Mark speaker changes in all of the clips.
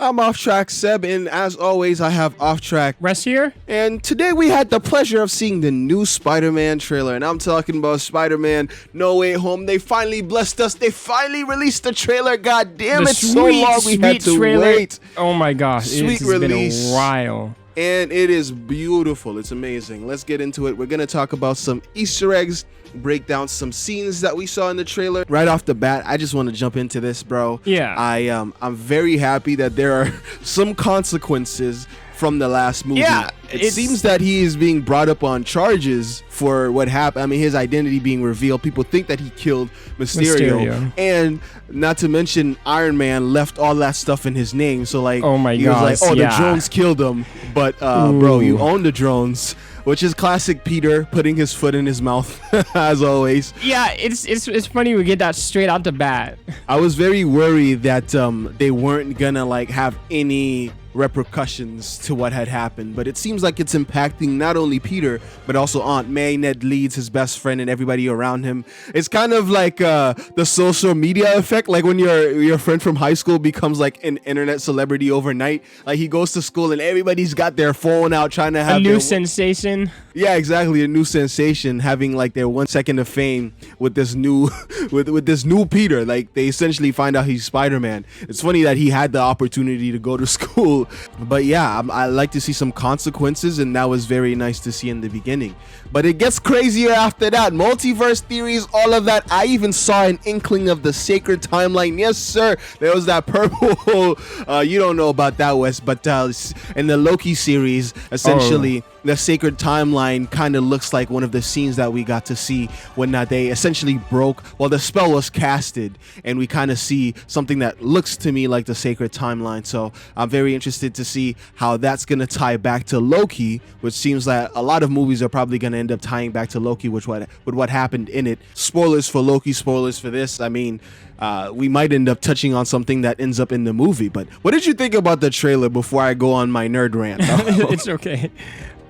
Speaker 1: I'm Off Track Seb, and as always, I have Off Track
Speaker 2: Rest here.
Speaker 1: And today we had the pleasure of seeing the new Spider-Man trailer, and I'm talking about Spider-Man No Way Home. They finally blessed us. They finally released the trailer. God damn it, so long we had to wait.
Speaker 2: Oh my gosh,
Speaker 1: Sweet
Speaker 2: it's
Speaker 1: release.
Speaker 2: been a while.
Speaker 1: And it is beautiful. It's amazing. Let's get into it. We're going to talk about some Easter eggs, break down some scenes that we saw in the trailer. Right off the bat, I just want to jump into this, bro.
Speaker 2: Yeah.
Speaker 1: I'm very happy that there are some consequences from the last movie.
Speaker 2: Yeah,
Speaker 1: it seems that he is being brought up on charges for what happened. I mean, his identity being revealed. People think that he killed Mysterio. And not to mention, Iron Man left all that stuff in his name. So, like,
Speaker 2: oh my
Speaker 1: he
Speaker 2: gosh,
Speaker 1: was like, the drones killed him. But, bro, you own the drones. Which is classic Peter putting his foot in his mouth, as always.
Speaker 2: Yeah, it's funny we get that straight out the bat.
Speaker 1: I was very worried that they weren't gonna like have any repercussions to what had happened, but it seems like it's impacting not only Peter but also Aunt May, Ned Leeds, his best friend, and everybody around him. It's kind of like the social media effect, like when your friend from high school becomes like an internet celebrity overnight. Like he goes to school and everybody's got their phone out trying to have
Speaker 2: a new sensation.
Speaker 1: Yeah, exactly, a new sensation, having like their 1 second of fame with this new with this new Peter. Like they essentially find out he's Spider-Man. It's funny that he had the opportunity to go to school. But yeah, I like to see some consequences, and that was very nice to see in the beginning. But it gets crazier after that. Multiverse theories, all of that. I even saw an inkling of the sacred timeline. Yes, sir. There was that purple. You don't know about that, Wes, but in the Loki series, essentially, the sacred timeline kind of looks like one of the scenes that we got to see when they essentially broke. Well, the spell was casted, and we kind of see something that looks to me like the sacred timeline. So I'm very interested to see how that's going to tie back to Loki, which seems like a lot of movies are probably going to end up tying back to Loki with what happened in it. Spoilers for Loki, spoilers for this. I mean, we might end up touching on something that ends up in the movie. But what did you think about the trailer before I go on my nerd rant?
Speaker 2: It's okay.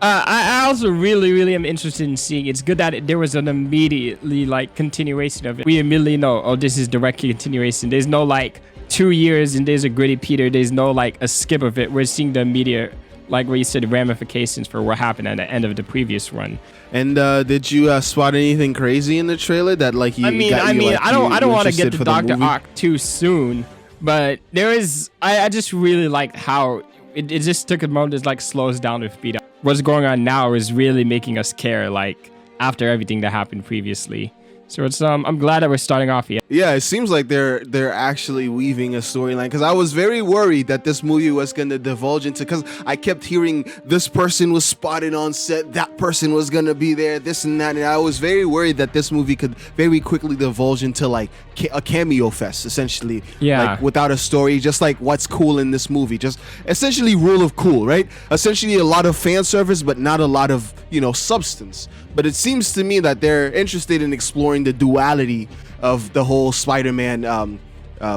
Speaker 2: I also really am interested in seeing. It's good that there was an immediately like continuation of it. We immediately know, oh, this is direct continuation. There's no like 2 years and there's a gritty Peter. There's no like a skip of it. We're seeing the immediate, like where you said, ramifications for what happened at the end of the previous run.
Speaker 1: And did you spot anything crazy in the trailer that like you?
Speaker 2: I don't want to get to Dr. Ock too soon, but there is. I just really like how it just took a moment to like slow us down with Peter. What's going on now is really making us care, like after everything that happened previously. So it's I'm glad that we're starting off here.
Speaker 1: Yeah, it seems like they're actually weaving a storyline, because I was very worried that this movie was going to divulge into, because I kept hearing this person was spotted on set, that person was going to be there, this and that, and I was very worried that this movie could very quickly divulge into like a cameo fest, essentially.
Speaker 2: Yeah.
Speaker 1: Like without a story, just like what's cool in this movie, just essentially rule of cool, right? Essentially a lot of fan service, but not a lot of, substance. But it seems to me that they're interested in exploring the duality of the whole Spider-Man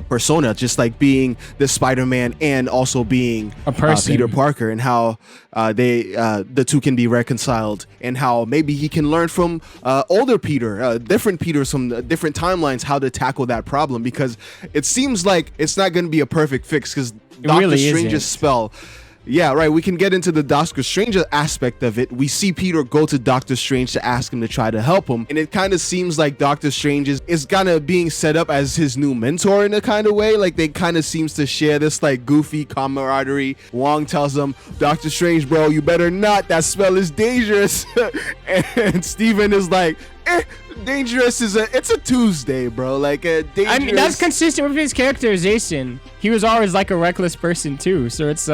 Speaker 1: persona, just like being the Spider-Man and also being
Speaker 2: a person,
Speaker 1: Peter Parker, and how the two can be reconciled, and how maybe he can learn from older Peter, different Peters from different timelines, how to tackle that problem, because it seems like it's not going to be a perfect fix, because Doctor Strange's spell. Yeah, right. We can get into the Doctor Strange aspect of it. We see Peter go to Doctor Strange to ask him to try to help him. And it kind of seems like Doctor Strange is kind of being set up as his new mentor in a kind of way. Like they kind of seems to share this like goofy camaraderie. Wong tells him, Doctor Strange, bro, you better not. That spell is dangerous. And Steven is like, dangerous it's a Tuesday, bro. Like dangerous.
Speaker 2: I mean, that's consistent with his characterization. He was always like a reckless person too. So it's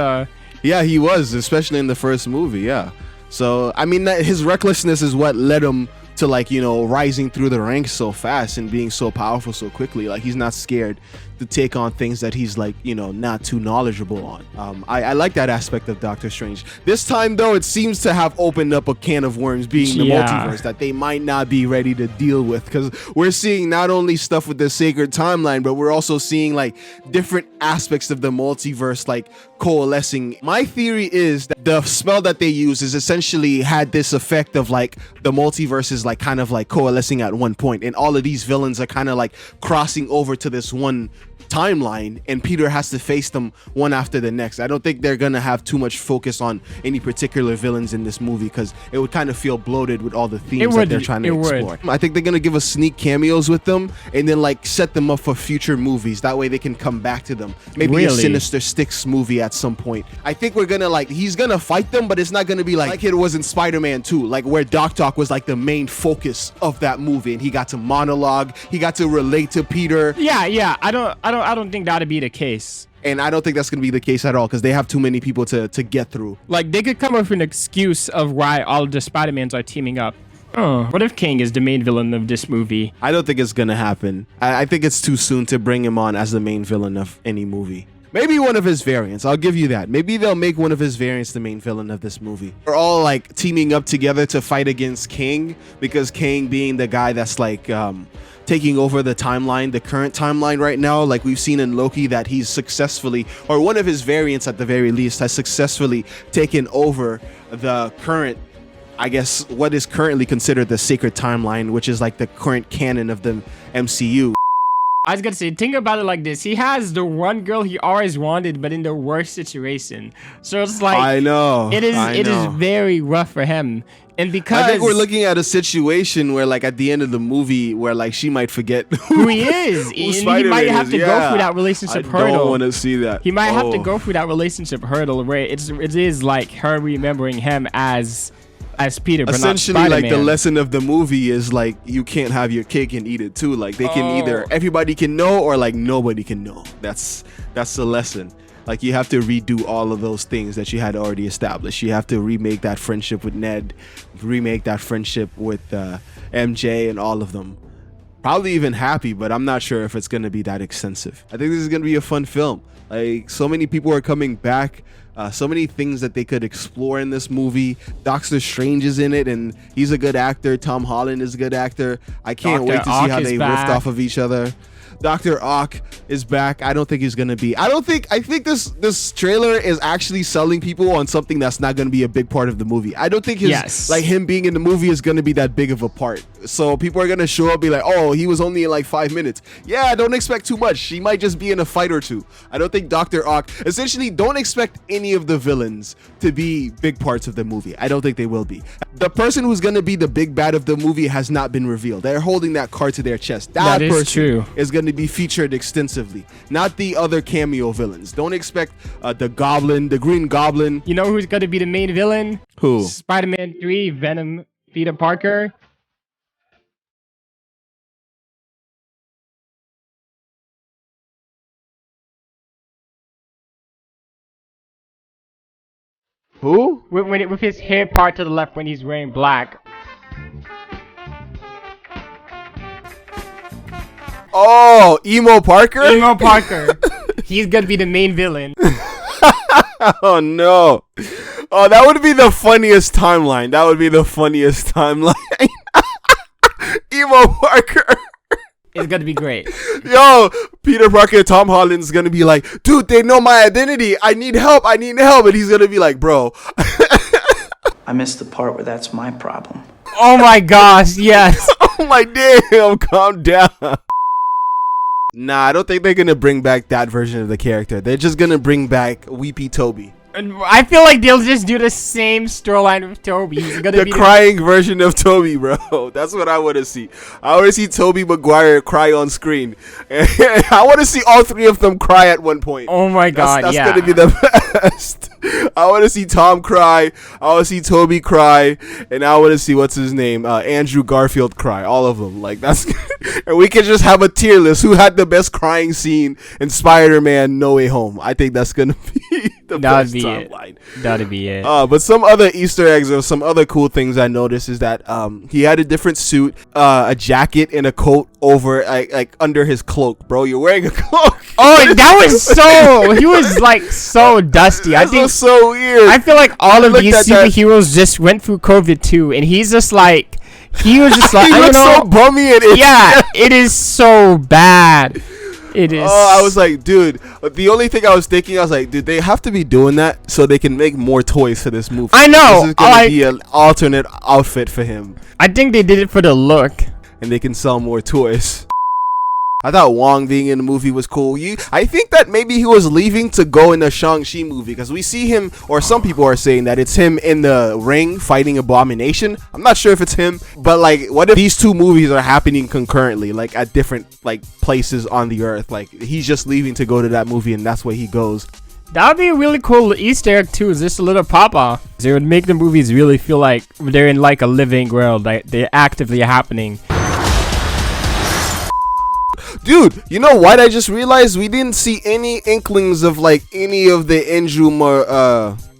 Speaker 1: Yeah, he was, especially in the first movie, yeah. So, I mean, his recklessness is what led him to, like, rising through the ranks so fast and being so powerful so quickly. Like, he's not scared to take on things that he's, like, not too knowledgeable on. I like that aspect of Doctor Strange. This time, though, it seems to have opened up a can of worms, being the multiverse, that they might not be ready to deal with. Because we're seeing not only stuff with the sacred timeline, but we're also seeing, like, different aspects of the multiverse, like, coalescing. My theory is that the spell that they use is essentially had this effect of, like, the multiverse is, like, kind of, like, coalescing at one point, and all of these villains are kind of, like, crossing over to this one timeline, and Peter has to face them one after the next. I don't think they're gonna have too much focus on any particular villains in this movie, because it would kind of feel bloated with all the themes that they're trying to explore. I think they're gonna give us sneak cameos with them, and then like set them up for future movies. That way they can come back to them. Maybe a Sinister Six movie at some point. I think we're gonna he's gonna fight them, but it's not gonna be like it was in Spider-Man 2, like where Doc was like the main focus of that movie, and he got to monologue, he got to relate to Peter.
Speaker 2: Yeah. I don't think that'd be the case.
Speaker 1: And I don't think that's going to be the case at all, because they have too many people to get through.
Speaker 2: Like, they could come up with an excuse of why all of the Spider-Mans are teaming up. What if Kane is the main villain of this movie?
Speaker 1: I don't think it's going to happen. I think it's too soon to bring him on as the main villain of any movie. Maybe one of his variants. I'll give you that. Maybe they'll make one of his variants the main villain of this movie. We're all like teaming up together to fight against King, because King being the guy that's like taking over the timeline, the current timeline right now. Like we've seen in Loki that he's successfully, or one of his variants at the very least, has successfully taken over the current, I guess, what is currently considered the sacred timeline, which is like the current canon of the MCU.
Speaker 2: I was gonna say, think about it like this. He has the one girl he always wanted, but in the worst situation. So it's like,
Speaker 1: I know.
Speaker 2: It is very rough for him. And because
Speaker 1: I think we're looking at a situation where, like, at the end of the movie, where like she might forget
Speaker 2: who he is, and he might have to go through that relationship hurdle.
Speaker 1: I don't want to see that.
Speaker 2: He might have to go through that relationship hurdle where it is like her remembering him as Peter, but
Speaker 1: essentially
Speaker 2: not
Speaker 1: like the lesson of the movie is like you can't have your cake and eat it too. Like they can either everybody can know, or like nobody can know. That's the lesson. Like you have to redo all of those things that you had already established. You have to remake that friendship with Ned, remake that friendship with MJ, and all of them. Probably even Happy, but I'm not sure if it's gonna be that extensive. I think this is gonna be a fun film. Like so many people are coming back. So many things that they could explore in this movie. Doctor Strange is in it, and he's a good actor. Tom Holland is a good actor. I can't wait to see how they riffed off of each other. Dr. Ock is back. I don't think he's gonna be. I think this trailer is actually selling people on something that's not gonna be a big part of the movie. I don't think like him being in the movie is gonna be that big of a part. So people are gonna show up, be like, oh, he was only in like 5 minutes. Yeah, don't expect too much. He might just be in a fight or two. I don't think Dr. Ock. Essentially, don't expect any of the villains to be big parts of the movie. I don't think they will be. The person who's gonna be the big bad of the movie has not been revealed. They're holding that card to their chest. That person is gonna be featured extensively, not the other cameo villains. Don't expect the Goblin, the Green Goblin.
Speaker 2: You know who's gonna be the main villain?
Speaker 1: Who?
Speaker 2: Spider-Man 3, Venom, Peter Parker.
Speaker 1: Who?
Speaker 2: With his hair part to the left when he's wearing black.
Speaker 1: Oh, Emo Parker?
Speaker 2: Emo Parker. He's gonna be the main villain.
Speaker 1: Oh no. Oh, that would be the funniest timeline. That would be the funniest timeline. Emo Parker.
Speaker 2: It's gonna be great.
Speaker 1: Yo, Peter Parker, Tom Holland's gonna be like, dude, they know my identity. I need help. And he's gonna be like, bro.
Speaker 3: I missed the part where that's my problem.
Speaker 2: Oh my gosh, yes.
Speaker 1: Oh my damn, calm down. Nah, I don't think they're gonna bring back that version of the character. They're just gonna bring back Weepy Tobey.
Speaker 2: I feel like they'll just do the same storyline with Tobey. He's gonna be
Speaker 1: crying version of Tobey, bro. That's what I want to see. I want to see Tobey Maguire cry on screen. I want to see all three of them cry at one point.
Speaker 2: Oh my god,
Speaker 1: that's gonna be the best. I want to see Tom cry. I want to see Tobey cry, and I want to see what's his name, Andrew Garfield cry. All of them, like that's. And we can just have a tier list. Who had the best crying scene in Spider-Man No Way Home? I think that's gonna be the best timeline.
Speaker 2: That'd be it.
Speaker 1: But some other Easter eggs or some other cool things I noticed is that he had a different suit, a jacket and a coat over like under his cloak. Bro, you're wearing a cloak.
Speaker 2: Oh, that was so. He was like so dusty. I think
Speaker 1: was so weird.
Speaker 2: I feel like all of these superheroes just went through COVID too, and he's just like. He was just like,
Speaker 1: he looks so bummy and itchy.
Speaker 2: Yeah, it is so bad. It is.
Speaker 1: Oh, I was like, dude. The only thing I was thinking, I was like, dude, they have to be doing that so they can make more toys for this movie.
Speaker 2: I know.
Speaker 1: This is gonna be an alternate outfit for him.
Speaker 2: I think they did it for the look,
Speaker 1: and they can sell more toys. I thought Wong being in the movie was cool. I think that maybe he was leaving to go in the Shang-Chi movie because we see him, or some people are saying that it's him in the ring fighting Abomination. I'm not sure if it's him, but like, what if these two movies are happening concurrently, like at different like places on the earth? Like he's just leaving to go to that movie and that's where he goes.
Speaker 2: That would be a really cool Easter egg too. Is just a little pop-off. It would make the movies really feel like they're in like a living world, like they're actively happening.
Speaker 1: Dude, you know what? I just realized we didn't see any inklings of like any of the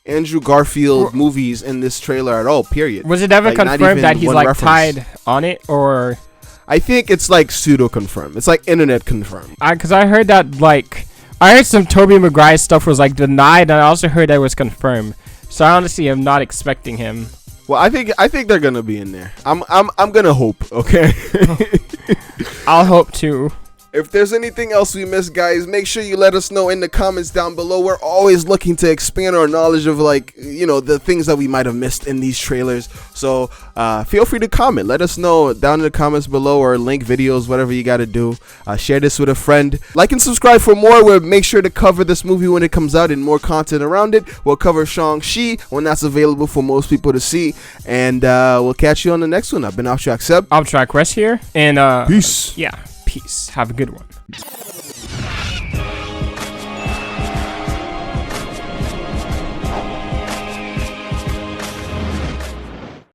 Speaker 1: Andrew Garfield movies in this trailer at all. Period.
Speaker 2: Was it ever
Speaker 1: like,
Speaker 2: confirmed that he's like
Speaker 1: reference.
Speaker 2: tied on it, or?
Speaker 1: I think it's like pseudo confirmed. It's like internet confirmed.
Speaker 2: Because I heard that like. I heard some Tobey Maguire stuff was like denied, and I also heard that was confirmed. So I honestly am not expecting him.
Speaker 1: Well, I think they're gonna be in there. I'm gonna hope. Okay.
Speaker 2: I'll hope too.
Speaker 1: If there's anything else we missed, guys, make sure you let us know in the comments down below. We're always looking to expand our knowledge of, like, you know, the things that we might have missed in these trailers. So feel free to comment. Let us know down in the comments below, or link videos, whatever you got to do. Share this with a friend. Like and subscribe for more. We'll make sure to cover this movie when it comes out and more content around it. We'll cover Shang-Chi when that's available for most people to see. And we'll catch you on the next one. I've been Offtrackduo.
Speaker 2: Offtrackduo here. And
Speaker 1: peace.
Speaker 2: Yeah. Peace. Have a good one.